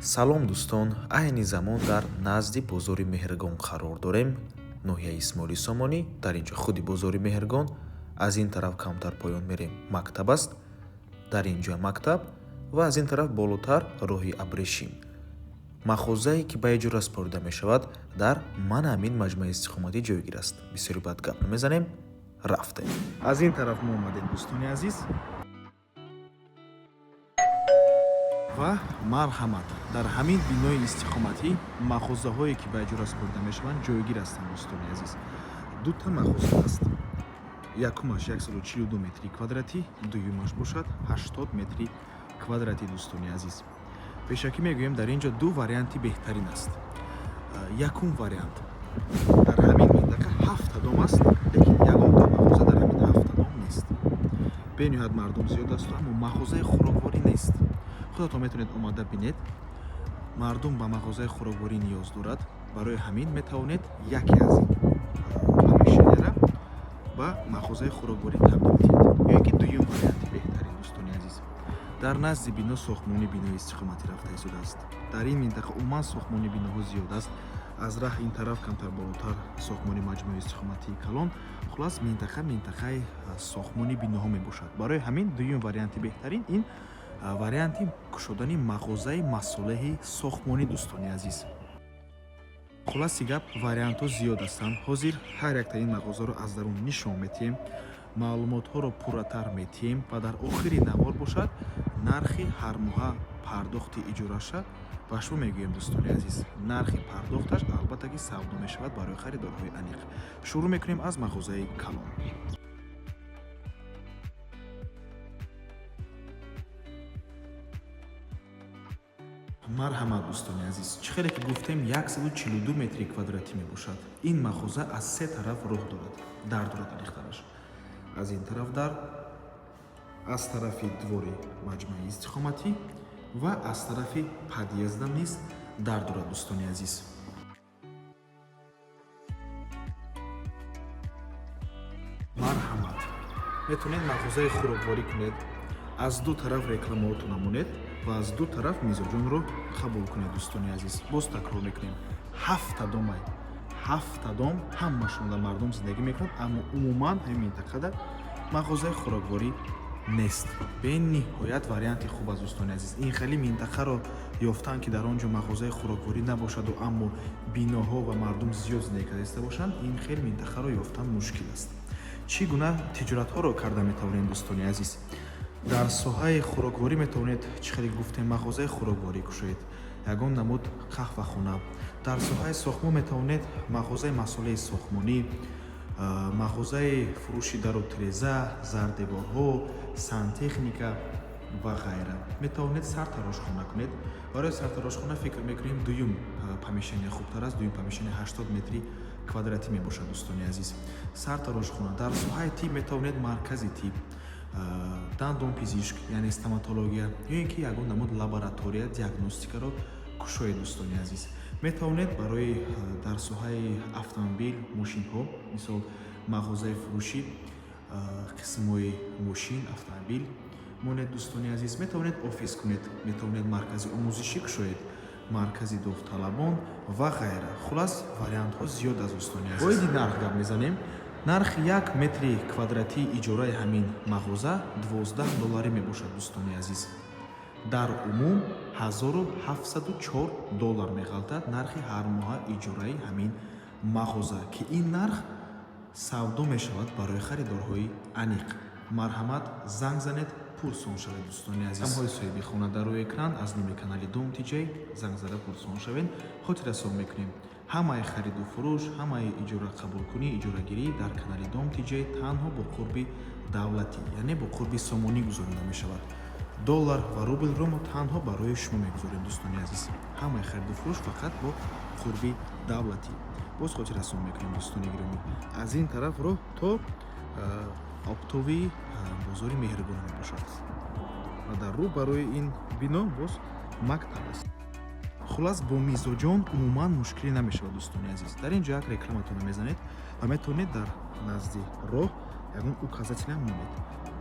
салом дӯстон, айни замон дар назди бозори меҳргон қарор дорем. ноҳияи исмоили сомонӣ. Дар ин ҷо худи бозори меҳргон. Аз ин тараф камтар поён мерем мактаб аст. Дар ин ҷо мактаб ва аз ин тараф болотар роҳи абрешим. махозае ки ба иҷора спорида мешавад дар Ман Амин маҷмӯи истиқоматӣ ҷойгир аст. бисёри бад гап намезанем, рафтем. аз ин тараф мо омадем дӯстони азиз ва марҳамат, дар ҳамин бинои истиқоматӣ махозаҳое ки ба иҷора спорида мешаванд ҷойгир ҳастанд дӯстони азиз. дута махоза аст. якумаш 142 метри квадратӣ, дуюмаш бошад 80 метри квадратӣ дӯстони азиз. пешакӣ мегӯем дар ин ҷо ду варианти беҳтарин аст. якум вариант дар ҳамин минтақа 7 дом аст, лекин ягонта махоза дар ҳамин 7 дом нест. бениҳоят мардум зиёд асту, аммо махозаи хӯрокворӣ нест. худатон метавонед омада бинед, мардум ба мағозаи хӯрокворӣ ниёз дорад. барои ҳамин метавонед яке аз ин помешанияра ба мағозаи хӯрокворӣ табдил диҳед. ё ки дуюм варианти беҳтарин дӯстони азиз. дар назди бино сохтмони бинои истиқоматӣ рафта истода аст. дар ин минтақа умуман сохтмони биноҳо зиёд аст. аз раҳ ин тараф камтар болотар сохтмони маҷмӯи истиқоматии калон. хулос минтақаи сохтмони биноҳо мебошад. барои ҳамин дуюм варианти беҳтарин ин варианти кушодани мағозаи масолеҳи сохтмонӣ дӯстони азиз. хулоси гап, вариантҳо зиёд ҳастанд. ҳозир ҳар яктаин мағозаро аз дарун нишон медиҳем, маълумотҳоро пурратар медиҳем ва дар охири навор бошад нархи ҳармоҳа пардохти иҷораша ба шумо мегӯем дӯстони азиз. нархи пардохташ албатта ки савдо мешавад барои харидорҳои аниқ. шурӯъ мекунем аз мағозаи калон. марҳамат дӯстони азиз, чӣ хеле ки гуфтем 142 метри квадратӣ мебошад. ин махоза аз се тараф роҳ дорад, дар дорад алихтараш. аз ин тараф дар, аз тарафи двори маҷмӯи истиқоматӣ ва аз тарафи подъездам низ дар дорад дӯстони азиз. марҳамат, метавонед мағозаи хӯрокворӣ кунед, аз ду тараф рекламаҳото намонед ва аз ду тараф мизоҷонро қабул кунед дӯстони азиз. боз такрор мекунем, 7 домай, 7 дом ҳамашон дар мардум зиндагӣ мекунад, аммо умуман ҳамин минтақада мағозаи хӯрокворӣ нест. бениҳоят варианти хуб аст дӯстони азиз. ин хеле минтақаро ёфтан ки дар он ҷо мағозаи хӯрокворӣ набошаду аммо биноҳо ва мардум зиёд зиндагӣ карда иста бошанд, ин хеле минтақаро ёфтан мушкил аст. чӣ гуна тиҷоратҳоро карда метавонем дӯстони азиз? дар соҳаи хӯрокворӣ метавонед, чӣ хеле гуфтем, мағозаи хӯрокворӣ кушоед, ягон намуд қаҳвахона. дар соҳаи сохтмон метавонед мағозаи масолеҳи сохтмонӣ, мағозаи фурӯши дару тиреза, зардеворҳо, сантехника ва ғайра. метавонед сартарошхона кунед. барои сартарошхона фикр мекунем дуюм помешания хубтар аст. дуюм помешания 80 метри квадратӣ мебошад дӯстони азиз. сартарошхона. дар соҳаи тиб метавонед маркази тиб, дандонпизишк, яъне стоматология ё ин ки ягон намуд лаборатория диагностикаро кушоед дӯстони азиз. метавонед барои дар соҳаи автомобил, мошинҳо, мисол мағозаи фурӯши қисмҳои мошин, автомобил монед дӯстони азиз. метавонед офис кунед, метавонед маркази омӯзишӣ кушоед, маркази довталабон ва ғайра. хулос вариантҳо зиёд аст дӯстони азиз. боиди нарх гап мезанем. нархи 1 метри квадратии иҷораи ҳамин мағоза $12 мебошад дӯстони азиз. дар умум $1704 меғалтад нархи ҳармоҳа иҷораи ҳамин мағоза, ки ин нарх савдо мешавад барои харидорҳои аниқ. марҳамат, занг занед, пурсон шавед дӯстони азиз. ҳамҳои соҳиби хона дар рӯи экран аз номи канали Dom TJ занг зада пурсон шавед. хотиррасон мекунем, ҳамаи хариду фурӯш, ҳамаи иҷора қабулкунӣ, иҷорагирӣ дар канали Dom TJ танҳо бо қурби давлатӣ, яъне бо қурби сомонӣ гузаронида мешавад. доллар ва рублро мо танҳо барои шумо мегузорем дӯстони азиз. ҳамаи хариду фурӯш фақат бо қурби давлатӣ. боз хотиррасон мекунем дӯстони гиромӣ. аз ин тараф роҳ то оптовии бозори меҳргон мебошад ва дар рӯ барои ин бино боз мактаб аст. хулас бо мизоҷон умуман мушкилӣ намешавад дӯстони азиз. дар ин ҷо як рекламатона мезанед ва метавонед дар назди роҳ ягон указателиам монед.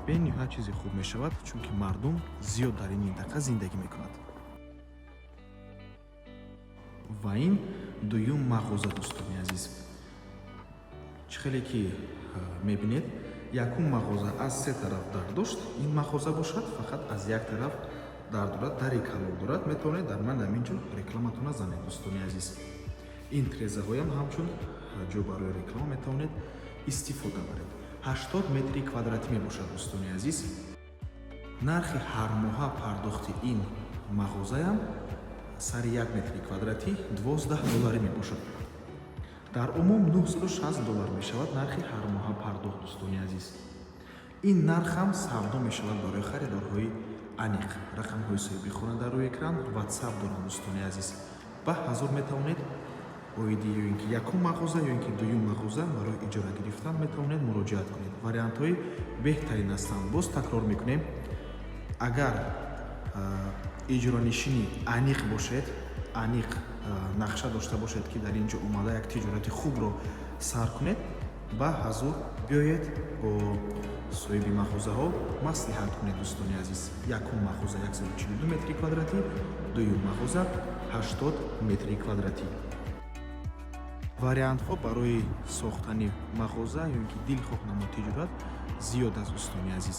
бениҳоят чизи хуб мешавад, чунки мардум зиёд дар ин минтақа зиндагӣ мекунад. ва ин дуюм мағоза дӯстони азиз. чӣ хеле ки мебинед якум мағоза аз се тараф дар дошт, ин мағоза бошад фақат аз як тараф дар дорад, дари калон дорад. Метавонед дар ман ҳаминҷо рекламатона занед дӯстони азиз. ин трезаҳоям ҳамчун ҷо барои реклама метавонед истифода баред. 80 метри квадрати мебошад дӯстони азиз. нархи ҳармоҳа пардохти ин мағозаям сари 1 метри квадрати $12 мебошад. дар умум $960 мешавад нархи ҳармоҳа пардохт дӯстони азиз. ин нарх ҳам савдо мешавад барои харидорҳои аниқ. рақамҳои соҳиби хона дар рӯи экран WhatsApp доранд дӯстони азиз. ба ҳазур метавонед оиди ё ин ки якум мағоза ё ин ки дуюм мағоза барои иҷора гирифтан метавонед муроҷиат кунед. вариантҳои беҳтарин ҳастанд. боз такрор мекунем, агар иҷронишини аниқ бошед, аниқ нақша дошта бошед ки дар ин ҷо омада як тиҷорати хубро сар кунед, ба ҳазур биёед бо соҳиби мағозаҳо маслиҳат кунед дӯстони азиз. якум мағоза 142 метри квадрати, дуюм мағоза 80 метри квадрати. вариантҳо барои сохтани мағоза ё ин ки дилхоҳ намуд тиҷорат зиёд аст дӯстони азиз.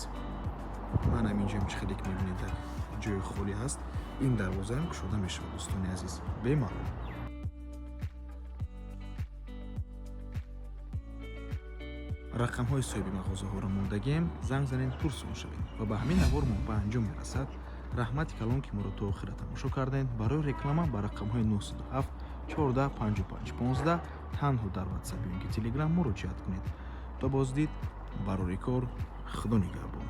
ман ҳаминҷоям чӣ хеле ки мебинед як ҷои холӣ ҳаст. ин дарвозаам кушода мешавад дӯстони азиз. бемалол рақамҳои соҳиби мағозаҳоро мондагием, занг занед пурсон шавед ва ба ҳамин навор мо ба анҷом мерасад. раҳмати калон ки моро то охира тамошо кардед. барои реклама ба рақамҳои 907 14 55 15 танҳо дар WhatsApp ё ин ки Telegram муроҷиат кунед. то боздид барори кор. худо нигаҳбон.